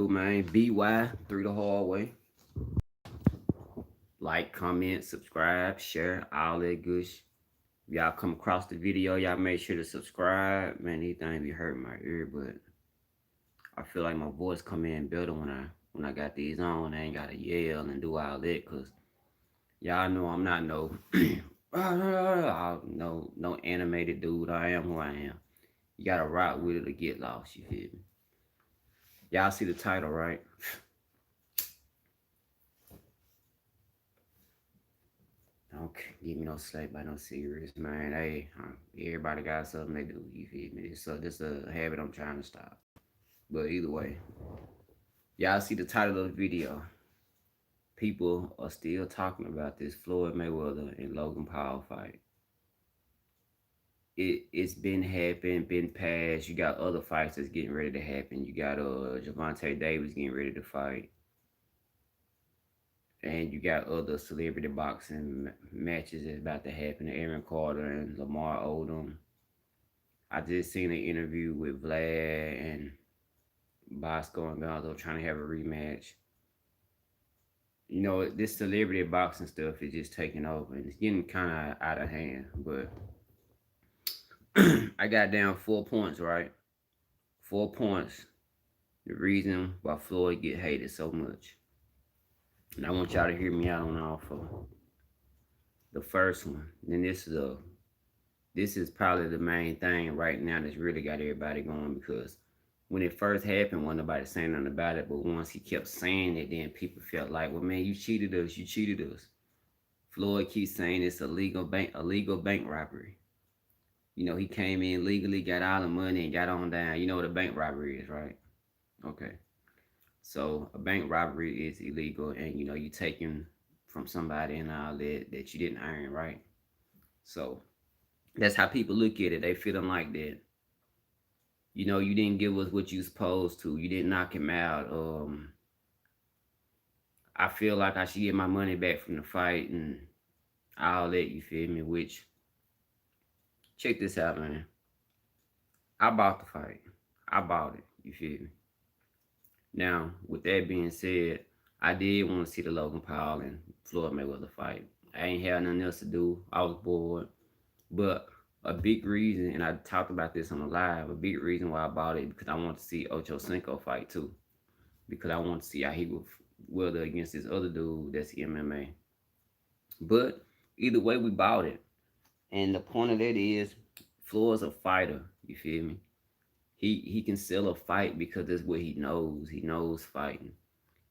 Man, BY through the hallway. Like, comment, subscribe, share, all that good. Y'all come across the video, y'all make sure to subscribe. Man, these things be hurting my ear, but I feel like my voice come in better when I got these on. I ain't gotta yell and do all that, cause y'all know I'm not no no animated dude. I am who I am. You gotta rock with it to get lost. You feel me? Y'all see the title, right? Don't give me no slack by no serious, man. Hey, everybody got something they do. You feel me? This a habit I'm trying to stop. But either way, y'all see the title of the video. People are still talking about this Floyd Mayweather and Logan Paul fight. It's been happening, been passed. You got other fights that's getting ready to happen. You got Javante Davis getting ready to fight, and you got other celebrity boxing matches that's about to happen. Aaron Carter and Lamar Odom. I just seen an interview with Vlad and Bosco and Gonzo trying to have a rematch. You know, this celebrity boxing stuff is just taking over and it's getting kind of out of hand. But I got down 4 points, right? 4 points. The reason why Floyd get hated so much. And I want y'all to hear me out on all four. The first one, then this is probably the main thing right now that's really got everybody going because when it first happened, wasn't nobody saying nothing about it. But once he kept saying it, then people felt like, well, man, you cheated us. You cheated us. Floyd keeps saying it's illegal bank robbery. You know, he came in legally, got all the money, and got on down. You know what a bank robbery is, right? Okay. So a bank robbery is illegal, and you know you taking from somebody and all that you didn't earn, right? So that's how people look at it. They feeling like that. You know, you didn't give us what you supposed to. You didn't knock him out. I feel like I should get my money back from the fight and all that. You feel me? Which check this out, man. I bought the fight. I bought it. You feel me? Now, with that being said, I did want to see the Logan Paul and Floyd Mayweather fight. I ain't had nothing else to do. I was bored. But a big reason, and I talked about this on the live, a big reason why I bought it because I want to see Ocho Cinco fight too. Because I want to see how he would weather against this other dude that's MMA. But either way, we bought it. And the point of that is, Floyd's a fighter. You feel me? He can sell a fight because that's what he knows. He knows fighting.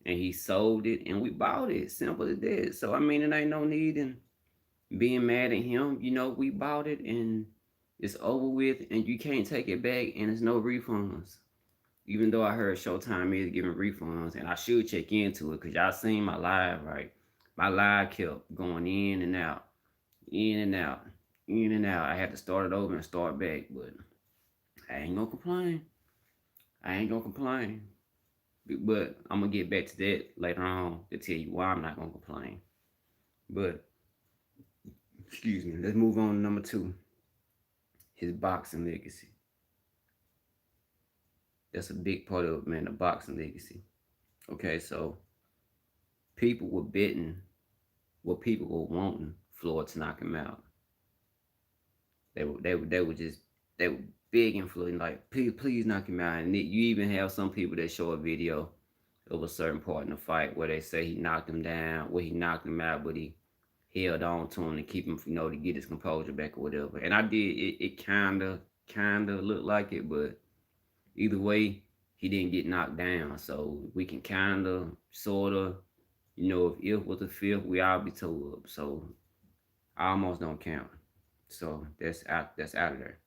And he sold it and we bought it. Simple as that. So I mean it ain't no need in being mad at him. You know, we bought it and it's over with and you can't take it back and there's no refunds. Even though I heard Showtime is giving refunds and I should check into it because y'all seen my live, right? My live kept going in and out, in and out, in and out. I had to start it over and start back, but I ain't gonna complain. I ain't gonna complain. But I'm gonna get back to that later on to tell you why I'm not gonna complain. But excuse me, let's move on to number two. His boxing legacy. That's a big part of it, man, the boxing legacy. Okay, so people were betting what people were wanting Floyd to knock him out. They were just they were begging Floyd like please knock him out. And you even have some people that show a video of a certain part in the fight where they say he knocked him down, he knocked him out, but he held on to him to keep him, you know, to get his composure back or whatever. And I did it kinda looked like it, but either way, he didn't get knocked down. So we can kinda, sorta, you know, if was the fifth, we all be toe up. So I almost don't count. So that's out of there.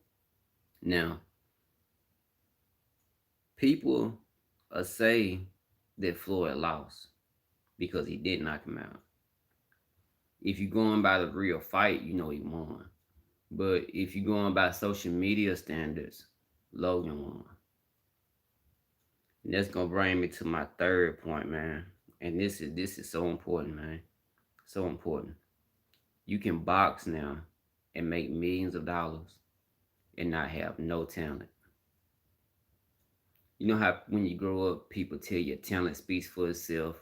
Now, people say that Floyd lost because he did knock him out. If you're going by the real fight, you know he won. But if you're going by social media standards, Logan won. And that's gonna bring me to my third point, man. And this is so important, man. So important. You can box now and make millions of dollars and not have no talent. You know how when you grow up, people tell your talent speaks for itself.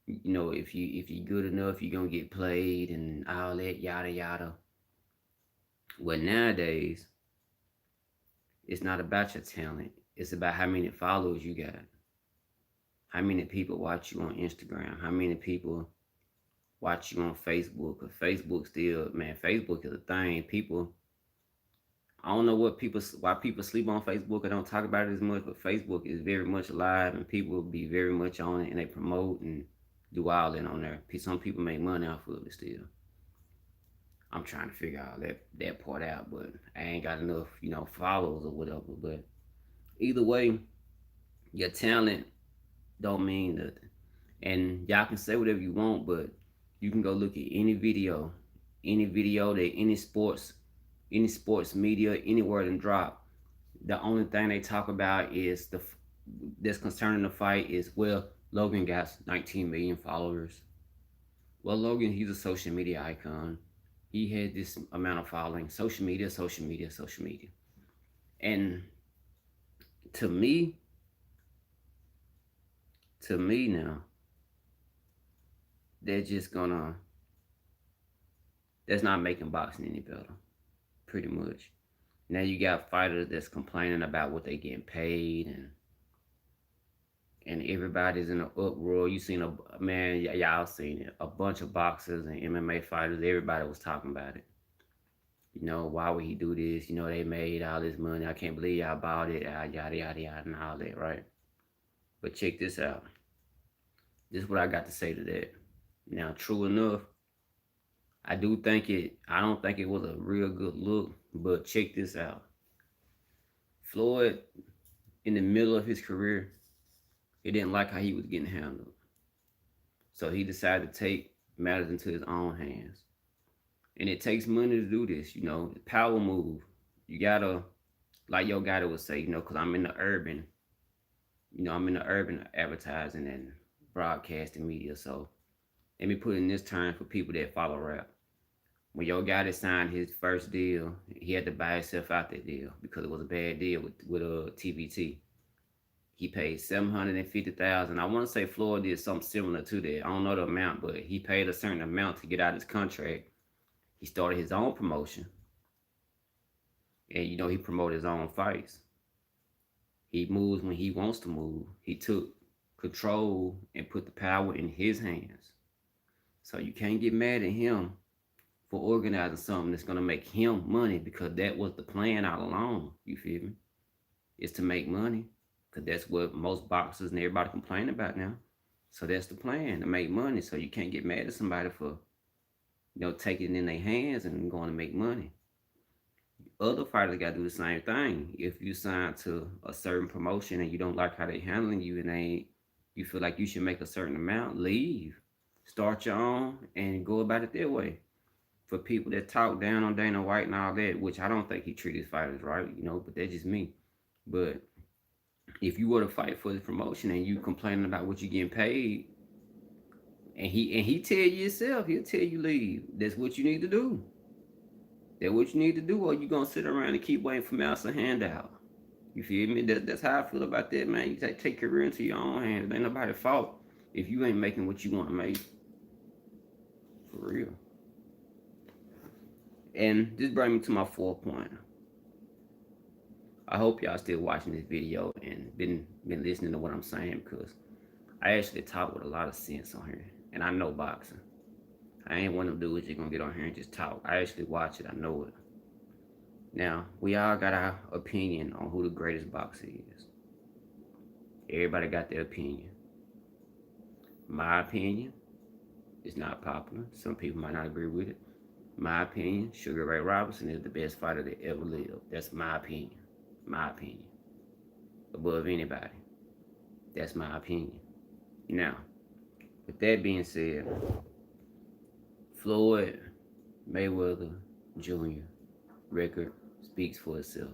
You know, if you good enough, you're gonna get played and all that yada yada. Well, nowadays, it's not about your talent. It's about how many followers you got. How many people watch you on Instagram? How many people watch you on Facebook? Cause Facebook still, man, Facebook is a thing. People, I don't know why people sleep on Facebook and don't talk about it as much, but Facebook is very much alive and people be very much on it and they promote and do all that on there. Some people make money off of it still. I'm trying to figure out that part out, but I ain't got enough, followers or whatever. But either way, your talent don't mean nothing. And y'all can say whatever you want, but you can go look at any video that any sports media, anywhere and drop. The only thing they talk about is that's concerning the fight is, well, Logan got 19 million followers. Well, Logan, he's a social media icon. He had this amount of following. Social media, social media, social media. And to me, now, they're just gonna, that's not making boxing any better, pretty much. Now you got fighters that's complaining about what they getting paid, and everybody's in an uproar. You seen y'all seen it. A bunch of boxers and MMA fighters, everybody was talking about it. Why would he do this? They made all this money. I can't believe y'all bought it, yada, yada, yada, and all that, right? But check this out. This is what I got to say to that. Now, true enough, I don't think it was a real good look, but check this out. Floyd, in the middle of his career, he didn't like how he was getting handled. So he decided to take matters into his own hands. And it takes money to do this, power move. You gotta, like your guy would say, because I'm in the urban, advertising and broadcasting media. So let me put in this term for people that follow rap. When your guy that signed his first deal, he had to buy himself out that deal because it was a bad deal with TBT. He paid $750,000. I want to say Floyd did something similar to that. I don't know the amount, but he paid a certain amount to get out of his contract. He started his own promotion, and he promoted his own fights. He moves when he wants to move. He took control and put the power in his hands. So you can't get mad at him for organizing something that's gonna make him money, because that was the plan all along. You feel me? It's to make money, because that's what most boxers and everybody complain about now. So that's the plan, to make money. So you can't get mad at somebody for taking it in their hands and going to make money. Other fighters got to do the same thing. If you sign to a certain promotion and you don't like how they handling you, and you feel like you should make a certain amount, leave. Start your own and go about it their way. For people that talk down on Dana White and all that, which I don't think he treated his fighters right, but that's just me. But if you were to fight for the promotion and you complaining about what you're getting paid, and he tell you yourself, he'll tell you leave. That's what you need to do. That's what you need to do, or you gonna sit around and keep waiting for mouse a handout. You feel me? That's how I feel about that, man. You take your career into your own hands. It ain't nobody's fault if you ain't making what you want to make. For real. And this brings me to my 4th point. I hope y'all still watching this video and been listening to what I'm saying, because I actually talk with a lot of sense on here, and I know boxing. I ain't one of them dudes just gonna get on here and just talk. I actually watch it. I know it. Now, we all got our opinion on who the greatest boxer is. Everybody got their opinion. My opinion is not popular. Some people might not agree with it. My opinion, Sugar Ray Robinson is the best fighter that ever lived. That's my opinion. My opinion. Above anybody. That's my opinion. Now, with that being said, Floyd Mayweather Jr. record speaks for itself.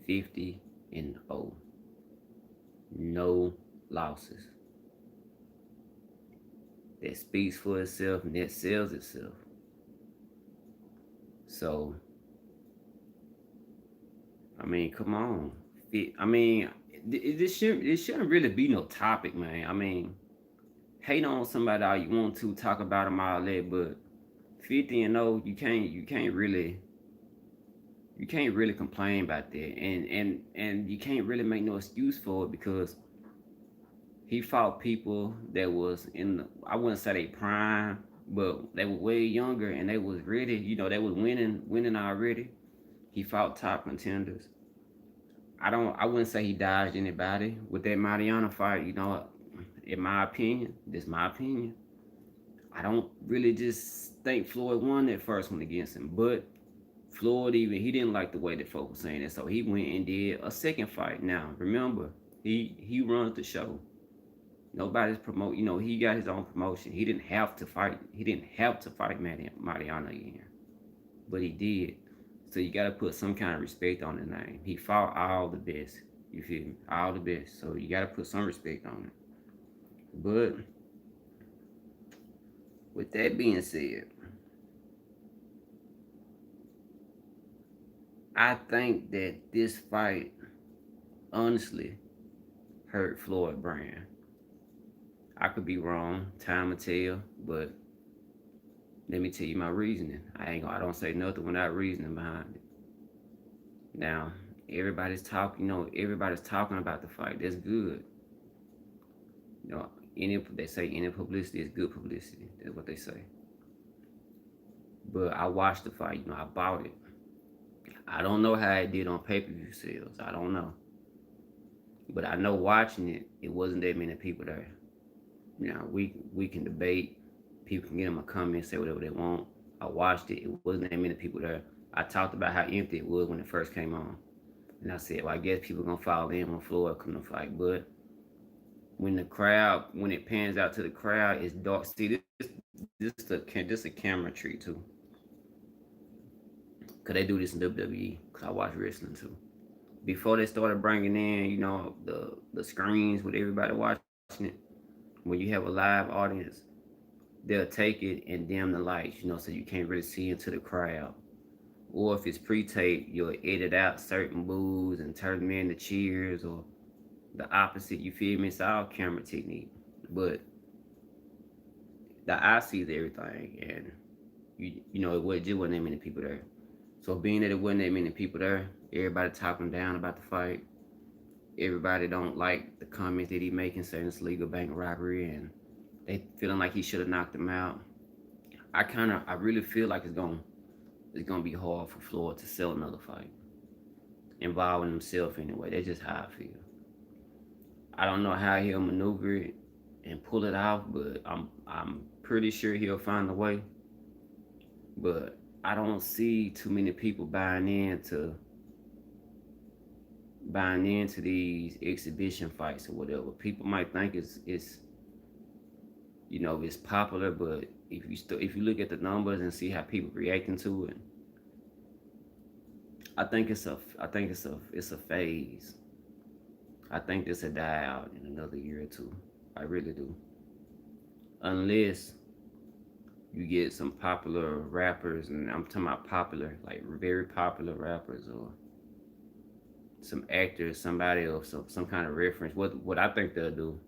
50-0. No losses. That speaks for itself and that sells itself. So, come on. This shouldn't really be no topic, man. I mean, hate on somebody all you want to, talk about them all that, but 50-0, you can't really complain about that, and you can't really make no excuse for it because he fought people that was in I wouldn't say they prime, but they were way younger and they was ready. They was winning already. He fought top contenders. I wouldn't say he dodged anybody with that Mariana fight. In my opinion, this my opinion. I don't really just think Floyd won that first one against him, but Floyd he didn't like the way that folks were saying it, so he went and did a second fight. Now remember, he runs the show. Nobody's promote. He got his own promotion. He didn't have to fight. He didn't have to fight Mariana again, but he did. So you gotta put some kind of respect on his name. He fought all the best. You feel me? All the best. So you gotta put some respect on it. But with that being said, I think that this fight honestly hurt Floyd brand. I could be wrong. Time will tell, but let me tell you my reasoning. I don't say nothing without reasoning behind it. Now, everybody's talking about the fight. That's good. They say any publicity is good publicity. That's what they say. But I watched the fight. I bought it. I don't know how it did on pay-per-view sales. I don't know. But I know watching it, it wasn't that many people there. We can debate. People can get them a comment, say whatever they want. I watched it. It wasn't that many people there. I talked about how empty it was when it first came on. And I said, well, I guess people gonna follow in when Floyd come to fight. But when it pans out to the crowd, it's dark. See, this a camera treat too. Cause they do this in WWE. Cause I watch wrestling too. Before they started bringing in, the screens with everybody watching it. When you have a live audience, they'll take it and dim the lights, so you can't really see into the crowd. Or if it's pre-taped, you'll edit out certain boos and turn them into cheers or the opposite. You feel me? It's all camera technique, but the eye sees everything, and just wasn't that many people there. So being that it wasn't that many people there, everybody talking down about the fight. Everybody don't like the comments that he making, saying it's legal bank robbery, and they feeling like he should have knocked him out. I really feel like it's gonna be hard for Floyd to sell another fight involving himself anyway. That's just how I feel. I don't know how he'll maneuver it and pull it off, but I'm pretty sure he'll find a way. But I don't see too many people buying into these exhibition fights or whatever. People might think it's popular, but if you look at the numbers and see how people reacting to it, I think it's a phase. I think this will die out in another year or two. I really do. Unless you get some popular rappers, and I'm talking about popular, like very popular rappers, or some actors, somebody or some kind of reference. What I think they'll do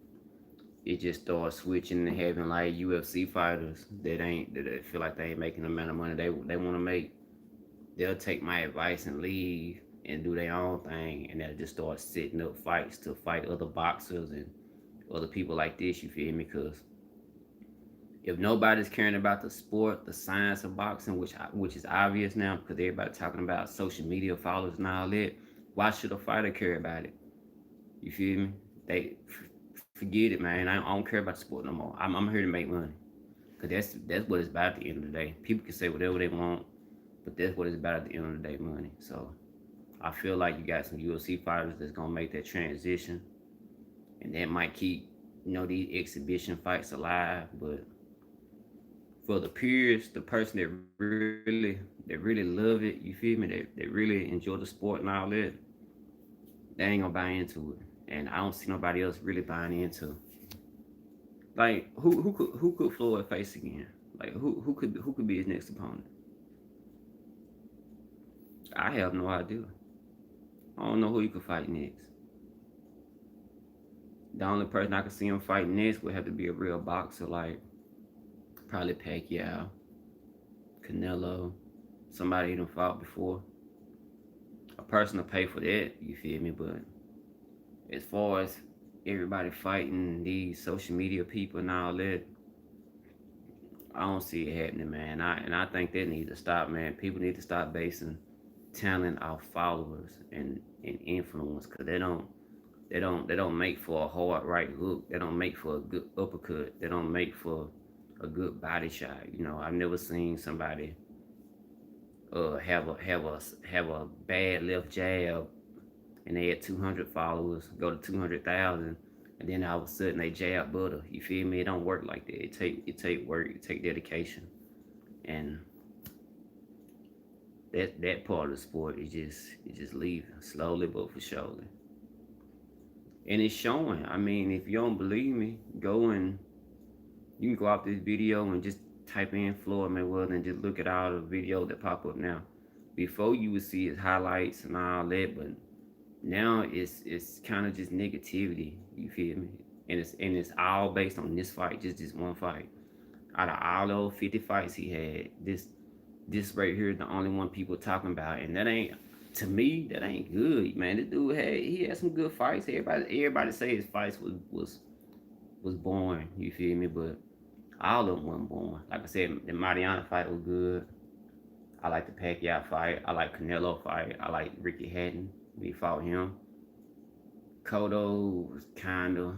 is just start switching and having like UFC fighters that feel like they ain't making the amount of money they want to make. They'll take my advice and leave and do their own thing, and they'll just start setting up fights to fight other boxers and other people like this. You feel me? Because if nobody's caring about the sport, the science of boxing, which is obvious now because everybody talking about social media followers and all that, why should a fighter care about it? You feel me? They forget it, man. I don't care about the sport no more. I'm here to make money, cause that's what it's about at the end of the day. People can say whatever they want, but that's what it's about at the end of the day, money. So I feel like you got some UFC fighters that's gonna make that transition, and that might keep these exhibition fights alive. But for the peers, the person that really love it, you feel me? That really enjoy the sport and all that, they ain't gonna buy into it. And I don't see nobody else really buying into. Like who could Floyd face again? Like who could be his next opponent? I have no idea. I don't know who he could fight next. The only person I could see him fighting next would have to be a real boxer, like probably Pacquiao, Canelo, somebody he done fought before. A person to pay for that, you feel me? But as far as everybody fighting these social media people and all that, I don't see it happening, man. I think that needs to stop, man. People need to stop basing talent off followers and influence, cause they don't make for a hard right hook. They don't make for a good uppercut. They don't make for a good body shot. You know, I've never seen somebody have a bad left jab and they had 200 followers go to 200,000, and then all of a sudden they jab butter. You feel me? It don't work like that. It take work. It take dedication, and that part of the sport is just leaving slowly but for surely. And it's showing. I mean, if you don't believe me, you can go off this video and just type in Floyd Mayweather and just look at all the videos that pop up now. Before you would see his highlights and all that, but now it's kind of just negativity. You feel me? And it's all based on this fight, just this one fight. Out of all those 50 fights he had, this right here is the only one people talking about, and that ain't, to me, that ain't good, man. This dude he had some good fights. Everybody say his fights was boring. You feel me? But all of them wasn't boring. Like I said, the Mariana fight was good. I like the Pacquiao fight. I like Canelo fight. I like Ricky Hatton. We fought him. Cotto was kinda,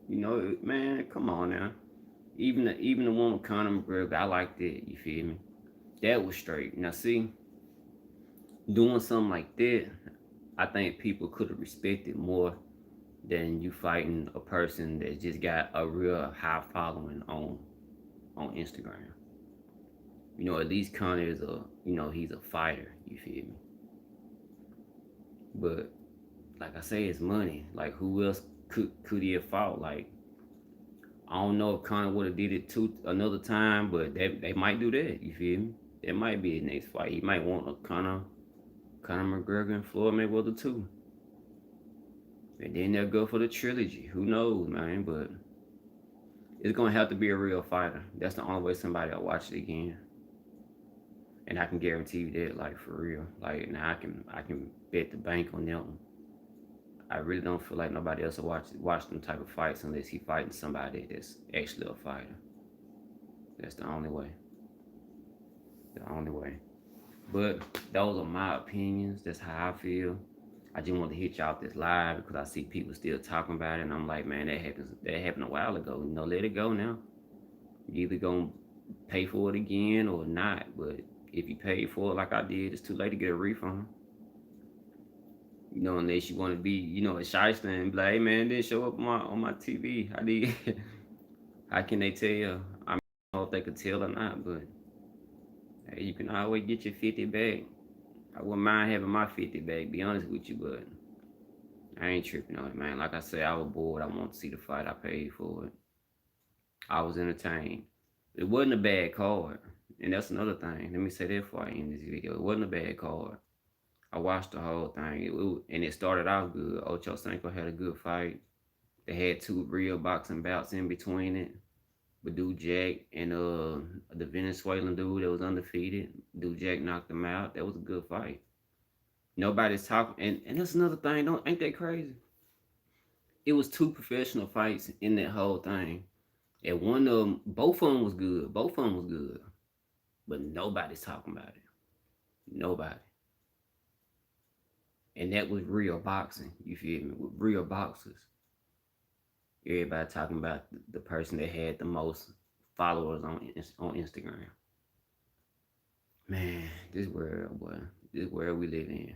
man. Come on now. Even the one with Conor McGregor, I liked it. You feel me? That was straight. Now see, doing something like that, I think people could have respected more than you fighting a person that just got a real high following on Instagram. At least Conor is he's a fighter. You feel me? But like I say, it's money. Like who else could he have fought? Like I don't know if Conor would have did it another time, but they might do that. You feel me? That might be his next fight. He might want a Conor McGregor and Floyd Mayweather too. And then they'll go for the trilogy. Who knows, man? But it's gonna have to be a real fighter. That's the only way somebody will watch it again. And I can guarantee you that, like for real. Like now, I can bet the bank on that one. I really don't feel like nobody else will watch them type of fights unless he fighting somebody that's actually a fighter. That's the only way. The only way. But those are my opinions. That's how I feel. I just want to hit y'all this live because I see people still talking about it, and I'm like, man, that happened a while ago. Let it go now. You either gonna pay for it again or not. But if you paid for it like I did, it's too late to get a refund. Unless you want to be, a shyster and be like, hey man, didn't show up on my TV. How did how can they tell? I don't know if they could tell or not, but hey, you can always get your 50 back. I wouldn't mind having my 50 back, be honest with you, but I ain't tripping on it, man. Like I said, I was bored. I want to see the fight. I paid for it. I was entertained. It wasn't a bad card. And that's another thing. Let me say that before I end this video. It wasn't a bad card. I watched the whole thing. And it started out good. Ocho Cinco had a good fight. They had two real boxing bouts in between it. But dude Jack and the Venezuelan dude that was undefeated. Dude Jack knocked him out. That was a good fight. Nobody's talking, and that's another thing. Don't Ain't that crazy? It was two professional fights in that whole thing, and both of them was good. Both of them was good, but nobody's talking about it. Nobody, and that was real boxing. You feel me? With real boxers, everybody talking about the person that had the most followers on Instagram. Man, this world, boy, this world we live in.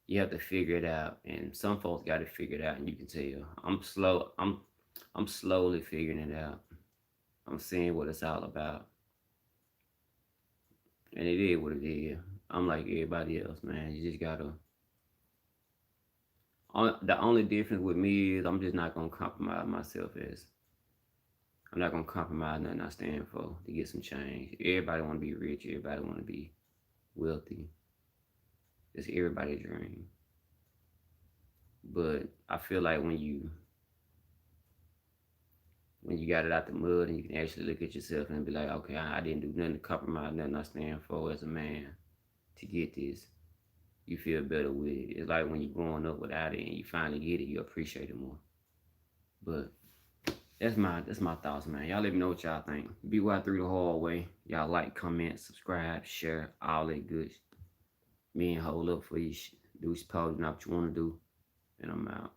You have to figure it out, and some folks got to figure it out, and you can tell. I'm slowly figuring it out. I'm seeing what it's all about, and it is what it is. I'm like everybody else, man. You just gotta. The only difference with me is I'm just not gonna compromise myself. As I'm not gonna compromise nothing I stand for to get some change. Everybody want to be rich. Everybody want to be wealthy. It's everybody's dream. But I feel like when you when you got it out the mud and you can actually look at yourself and be like, okay, I didn't do nothing to compromise nothing I stand for as a man to get this. You feel better with it. It's like when you're growing up without it and you finally get it, you appreciate it more. But that's my thoughts, man. Y'all let me know what y'all think. BY through the hard way. Y'all like, comment, subscribe, share, all that good. Me and hold up for you. Do what you want to do. And I'm out.